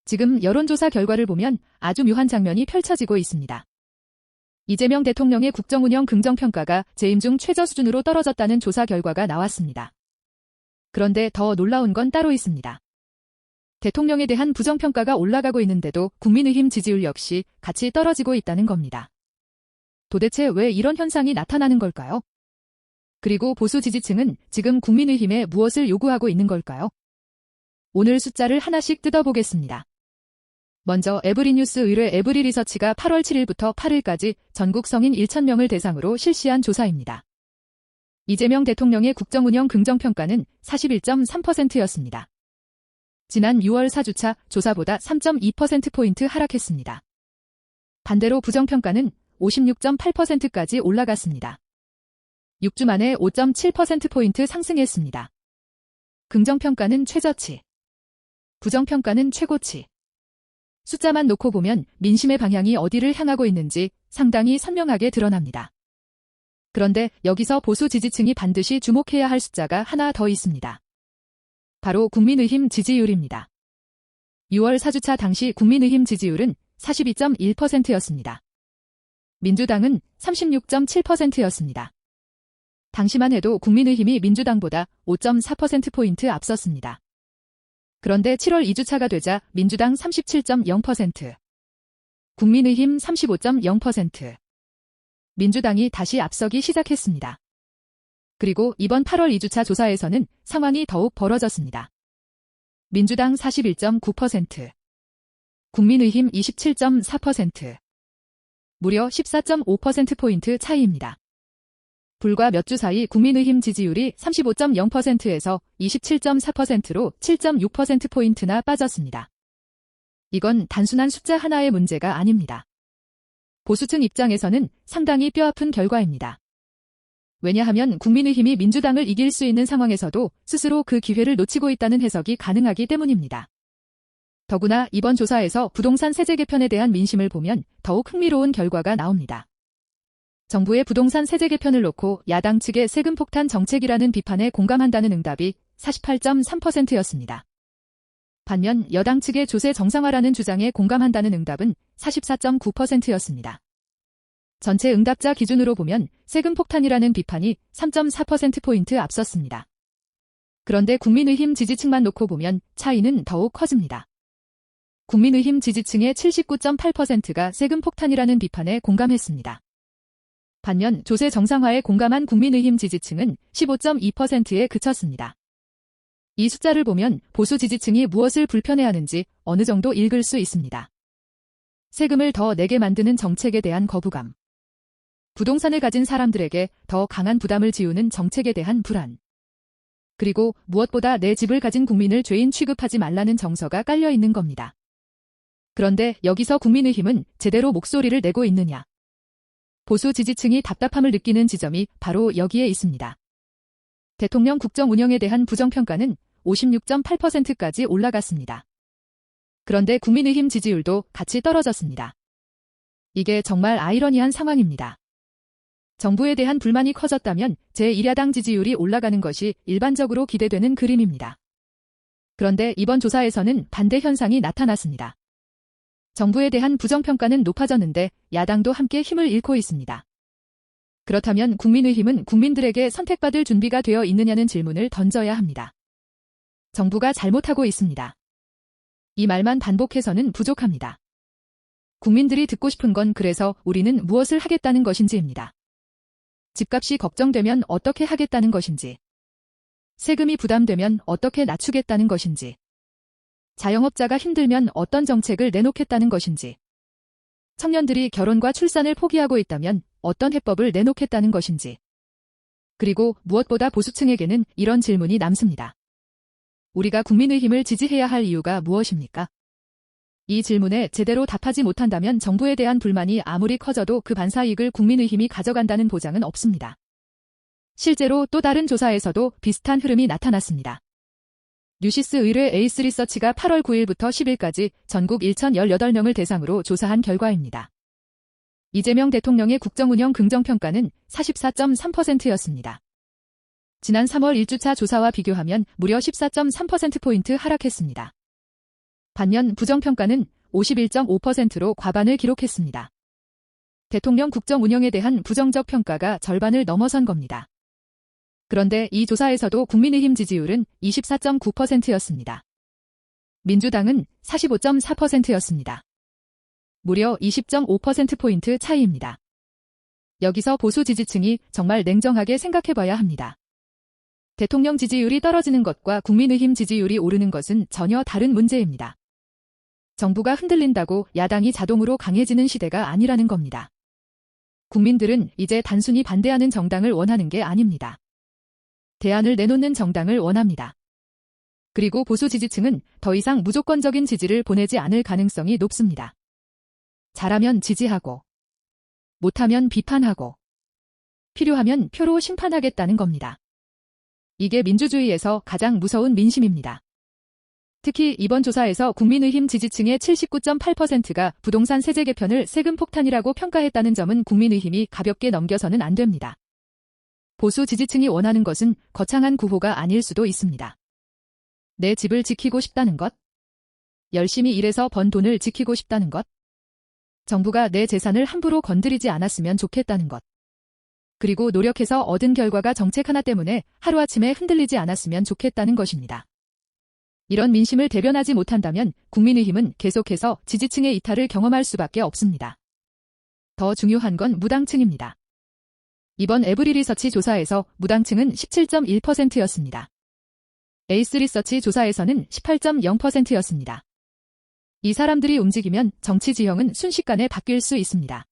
지금 여론조사 결과를 보면 아주 묘한 장면이 펼쳐지고 있습니다. 이재명 대통령의 국정운영 긍정평가가 재임 중 최저 수준으로 떨어졌다는 조사 결과가 나왔습니다. 그런데 더 놀라운 건 따로 있습니다. 대통령에 대한 부정평가가 올라가고 있는데도 국민의힘 지지율 역시 같이 떨어지고 있다는 겁니다. 도대체 왜 이런 현상이 나타나는 걸까요? 그리고 보수 지지층은 지금 국민의힘에 무엇을 요구하고 있는 걸까요? 오늘 숫자를 하나씩 뜯어보겠습니다. 먼저 에브리뉴스 의뢰 에브리리서치가 8월 7일부터 8일까지 전국 성인 1,000명을 대상으로 실시한 조사입니다. 이재명 대통령의 국정운영 긍정평가는 41.3%였습니다. 지난 6월 4주차 조사보다 3.2%포인트 하락했습니다. 반대로 부정평가는 56.8%까지 올라갔습니다. 6주 만에 5.7%포인트 상승했습니다. 긍정평가는 최저치, 부정평가는 최고치. 숫자만 놓고 보면 민심의 방향이 어디를 향하고 있는지 상당히 선명하게 드러납니다. 그런데 여기서 보수 지지층이 반드시 주목해야 할 숫자가 하나 더 있습니다. 바로 국민의힘 지지율입니다. 6월 4주차 당시 국민의힘 지지율은 42.1%였습니다. 민주당은 36.7%였습니다. 당시만 해도 국민의힘이 민주당보다 5.4%포인트 앞섰습니다. 그런데 7월 2주차가 되자 민주당 37.0%, 국민의힘 35.0%, 민주당이 다시 앞서기 시작했습니다. 그리고 이번 8월 2주차 조사에서는 상황이 더욱 벌어졌습니다. 민주당 41.9%, 국민의힘 27.4%, 무려 14.5%포인트 차이입니다. 불과 몇 주 사이 국민의힘 지지율이 35.0%에서 27.4%로 7.6%포인트나 빠졌습니다. 이건 단순한 숫자 하나의 문제가 아닙니다. 보수층 입장에서는 상당히 뼈아픈 결과입니다. 왜냐하면 국민의힘이 민주당을 이길 수 있는 상황에서도 스스로 그 기회를 놓치고 있다는 해석이 가능하기 때문입니다. 더구나 이번 조사에서 부동산 세제 개편에 대한 민심을 보면 더욱 흥미로운 결과가 나옵니다. 정부의 부동산 세제 개편을 놓고 야당 측의 세금 폭탄 정책이라는 비판에 공감한다는 응답이 48.3%였습니다. 반면 여당 측의 조세 정상화라는 주장에 공감한다는 응답은 44.9%였습니다. 전체 응답자 기준으로 보면 세금 폭탄이라는 비판이 3.4%포인트 앞섰습니다. 그런데 국민의힘 지지층만 놓고 보면 차이는 더욱 커집니다. 국민의힘 지지층의 79.8%가 세금 폭탄이라는 비판에 공감했습니다. 반면 조세 정상화에 공감한 국민의힘 지지층은 15.2%에 그쳤습니다. 이 숫자를 보면 보수 지지층이 무엇을 불편해하는지 어느 정도 읽을 수 있습니다. 세금을 더 내게 만드는 정책에 대한 거부감, 부동산을 가진 사람들에게 더 강한 부담을 지우는 정책에 대한 불안, 그리고 무엇보다 내 집을 가진 국민을 죄인 취급하지 말라는 정서가 깔려 있는 겁니다. 그런데 여기서 국민의힘은 제대로 목소리를 내고 있느냐? 보수 지지층이 답답함을 느끼는 지점이 바로 여기에 있습니다. 대통령 국정 운영에 대한 부정평가는 56.8%까지 올라갔습니다. 그런데 국민의힘 지지율도 같이 떨어졌습니다. 이게 정말 아이러니한 상황입니다. 정부에 대한 불만이 커졌다면 제1야당 지지율이 올라가는 것이 일반적으로 기대되는 그림입니다. 그런데 이번 조사에서는 반대 현상이 나타났습니다. 정부에 대한 부정평가는 높아졌는데 야당도 함께 힘을 잃고 있습니다. 그렇다면 국민의힘은 국민들에게 선택받을 준비가 되어 있느냐는 질문을 던져야 합니다. 정부가 잘못하고 있습니다. 이 말만 반복해서는 부족합니다. 국민들이 듣고 싶은 건 그래서 우리는 무엇을 하겠다는 것인지입니다. 집값이 걱정되면 어떻게 하겠다는 것인지, 세금이 부담되면 어떻게 낮추겠다는 것인지, 자영업자가 힘들면 어떤 정책을 내놓겠다는 것인지, 청년들이 결혼과 출산을 포기하고 있다면 어떤 해법을 내놓겠다는 것인지, 그리고 무엇보다 보수층에게는 이런 질문이 남습니다. 우리가 국민의힘을 지지해야 할 이유가 무엇입니까? 이 질문에 제대로 답하지 못한다면 정부에 대한 불만이 아무리 커져도 그 반사이익을 국민의힘이 가져간다는 보장은 없습니다. 실제로 또 다른 조사에서도 비슷한 흐름이 나타났습니다. 뉴시스 의뢰 에이스 리서치가 8월 9일부터 10일까지 전국 1,018명을 대상으로 조사한 결과입니다. 이재명 대통령의 국정운영 긍정평가는 44.3%였습니다. 지난 3월 1주차 조사와 비교하면 무려 14.3%포인트 하락했습니다. 반면 부정평가는 51.5%로 과반을 기록했습니다. 대통령 국정 운영에 대한 부정적 평가가 절반을 넘어선 겁니다. 그런데 이 조사에서도 국민의힘 지지율은 24.9%였습니다. 민주당은 45.4%였습니다. 무려 20.5%포인트 차이입니다. 여기서 보수 지지층이 정말 냉정하게 생각해봐야 합니다. 대통령 지지율이 떨어지는 것과 국민의힘 지지율이 오르는 것은 전혀 다른 문제입니다. 정부가 흔들린다고 야당이 자동으로 강해지는 시대가 아니라는 겁니다. 국민들은 이제 단순히 반대하는 정당을 원하는 게 아닙니다. 대안을 내놓는 정당을 원합니다. 그리고 보수 지지층은 더 이상 무조건적인 지지를 보내지 않을 가능성이 높습니다. 잘하면 지지하고, 못하면 비판하고, 필요하면 표로 심판하겠다는 겁니다. 이게 민주주의에서 가장 무서운 민심입니다. 특히 이번 조사에서 국민의힘 지지층의 79.8%가 부동산 세제 개편을 세금 폭탄이라고 평가했다는 점은 국민의힘이 가볍게 넘겨서는 안 됩니다. 보수 지지층이 원하는 것은 거창한 구호가 아닐 수도 있습니다. 내 집을 지키고 싶다는 것, 열심히 일해서 번 돈을 지키고 싶다는 것, 정부가 내 재산을 함부로 건드리지 않았으면 좋겠다는 것, 그리고 노력해서 얻은 결과가 정책 하나 때문에 하루아침에 흔들리지 않았으면 좋겠다는 것입니다. 이런 민심을 대변하지 못한다면 국민의힘은 계속해서 지지층의 이탈을 경험할 수밖에 없습니다. 더 중요한 건 무당층입니다. 이번 에브리 리서치 조사에서 무당층은 17.1%였습니다. 에이스 리서치 조사에서는 18.0%였습니다. 이 사람들이 움직이면 정치 지형은 순식간에 바뀔 수 있습니다.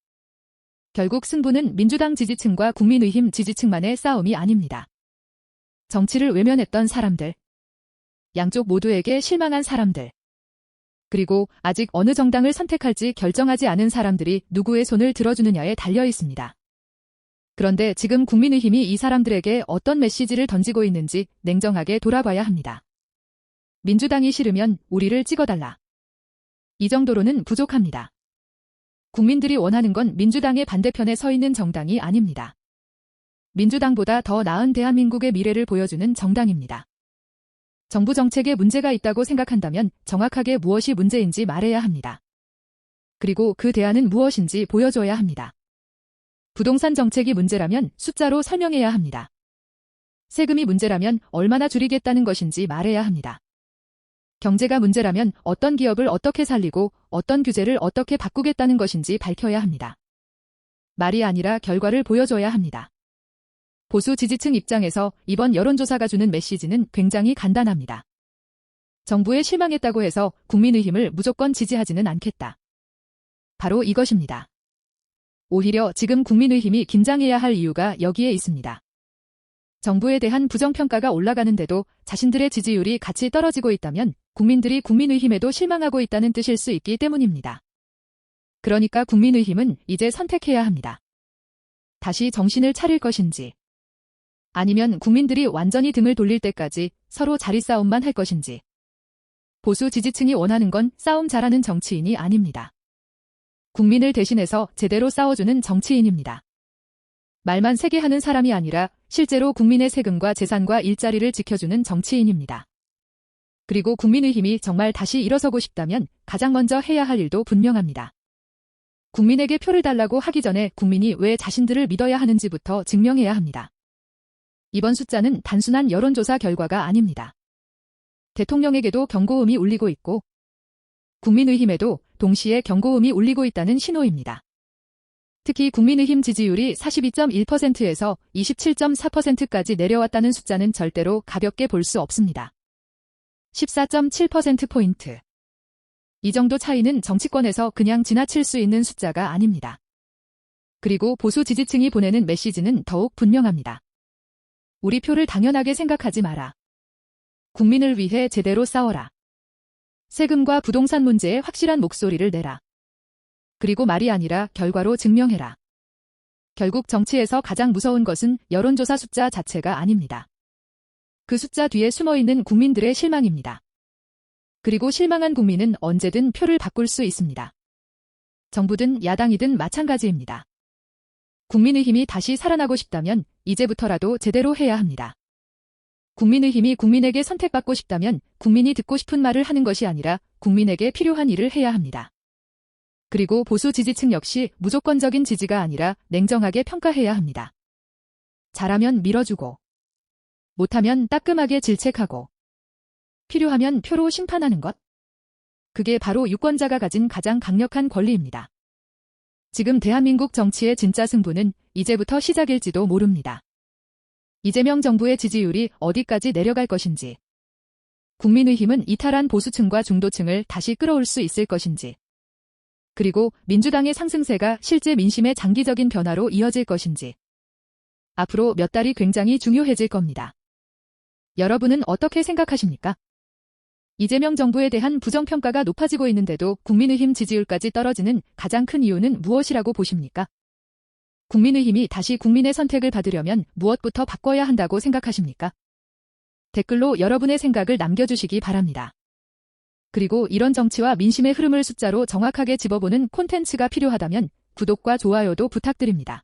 결국 승부는 민주당 지지층과 국민의힘 지지층만의 싸움이 아닙니다. 정치를 외면했던 사람들, 양쪽 모두에게 실망한 사람들, 그리고 아직 어느 정당을 선택할지 결정하지 않은 사람들이 누구의 손을 들어주느냐에 달려 있습니다. 그런데 지금 국민의힘이 이 사람들에게 어떤 메시지를 던지고 있는지 냉정하게 돌아봐야 합니다. 민주당이 싫으면 우리를 찍어달라. 이 정도로는 부족합니다. 국민들이 원하는 건 민주당의 반대편에 서 있는 정당이 아닙니다. 민주당보다 더 나은 대한민국의 미래를 보여주는 정당입니다. 정부 정책에 문제가 있다고 생각한다면 정확하게 무엇이 문제인지 말해야 합니다. 그리고 그 대안은 무엇인지 보여줘야 합니다. 부동산 정책이 문제라면 숫자로 설명해야 합니다. 세금이 문제라면 얼마나 줄이겠다는 것인지 말해야 합니다. 경제가 문제라면 어떤 기업을 어떻게 살리고 어떤 규제를 어떻게 바꾸겠다는 것인지 밝혀야 합니다. 말이 아니라 결과를 보여줘야 합니다. 보수 지지층 입장에서 이번 여론조사가 주는 메시지는 굉장히 간단합니다. 정부에 실망했다고 해서 국민의힘을 무조건 지지하지는 않겠다. 바로 이것입니다. 오히려 지금 국민의힘이 긴장해야 할 이유가 여기에 있습니다. 정부에 대한 부정평가가 올라가는데도 자신들의 지지율이 같이 떨어지고 있다면 국민들이 국민의힘에도 실망하고 있다는 뜻일 수 있기 때문입니다. 그러니까 국민의힘은 이제 선택해야 합니다. 다시 정신을 차릴 것인지, 아니면 국민들이 완전히 등을 돌릴 때까지 서로 자리 싸움만 할 것인지. 보수 지지층이 원하는 건 싸움 잘하는 정치인이 아닙니다. 국민을 대신해서 제대로 싸워주는 정치인입니다. 말만 세게 하는 사람이 아니라 실제로 국민의 세금과 재산과 일자리를 지켜주는 정치인입니다. 그리고 국민의힘이 정말 다시 일어서고 싶다면 가장 먼저 해야 할 일도 분명합니다. 국민에게 표를 달라고 하기 전에 국민이 왜 자신들을 믿어야 하는지부터 증명해야 합니다. 이번 숫자는 단순한 여론조사 결과가 아닙니다. 대통령에게도 경고음이 울리고 있고 국민의힘에도 동시에 경고음이 울리고 있다는 신호입니다. 특히 국민의힘 지지율이 42.1%에서 27.4%까지 내려왔다는 숫자는 절대로 가볍게 볼 수 없습니다. 14.7%포인트. 이 정도 차이는 정치권에서 그냥 지나칠 수 있는 숫자가 아닙니다. 그리고 보수 지지층이 보내는 메시지는 더욱 분명합니다. 우리 표를 당연하게 생각하지 마라. 국민을 위해 제대로 싸워라. 세금과 부동산 문제에 확실한 목소리를 내라. 그리고 말이 아니라 결과로 증명해라. 결국 정치에서 가장 무서운 것은 여론조사 숫자 자체가 아닙니다. 그 숫자 뒤에 숨어있는 국민들의 실망입니다. 그리고 실망한 국민은 언제든 표를 바꿀 수 있습니다. 정부든 야당이든 마찬가지입니다. 국민의힘이 다시 살아나고 싶다면 이제부터라도 제대로 해야 합니다. 국민의힘이 국민에게 선택받고 싶다면 국민이 듣고 싶은 말을 하는 것이 아니라 국민에게 필요한 일을 해야 합니다. 그리고 보수 지지층 역시 무조건적인 지지가 아니라 냉정하게 평가해야 합니다. 잘하면 밀어주고, 못하면 따끔하게 질책하고, 필요하면 표로 심판하는 것. 그게 바로 유권자가 가진 가장 강력한 권리입니다. 지금 대한민국 정치의 진짜 승부는 이제부터 시작일지도 모릅니다. 이재명 정부의 지지율이 어디까지 내려갈 것인지, 국민의힘은 이탈한 보수층과 중도층을 다시 끌어올 수 있을 것인지, 그리고 민주당의 상승세가 실제 민심의 장기적인 변화로 이어질 것인지, 앞으로 몇 달이 굉장히 중요해질 겁니다. 여러분은 어떻게 생각하십니까? 이재명 정부에 대한 부정평가가 높아지고 있는데도 국민의힘 지지율까지 떨어지는 가장 큰 이유는 무엇이라고 보십니까? 국민의힘이 다시 국민의 선택을 받으려면 무엇부터 바꿔야 한다고 생각하십니까? 댓글로 여러분의 생각을 남겨주시기 바랍니다. 그리고 이런 정치와 민심의 흐름을 숫자로 정확하게 집어보는 콘텐츠가 필요하다면 구독과 좋아요도 부탁드립니다.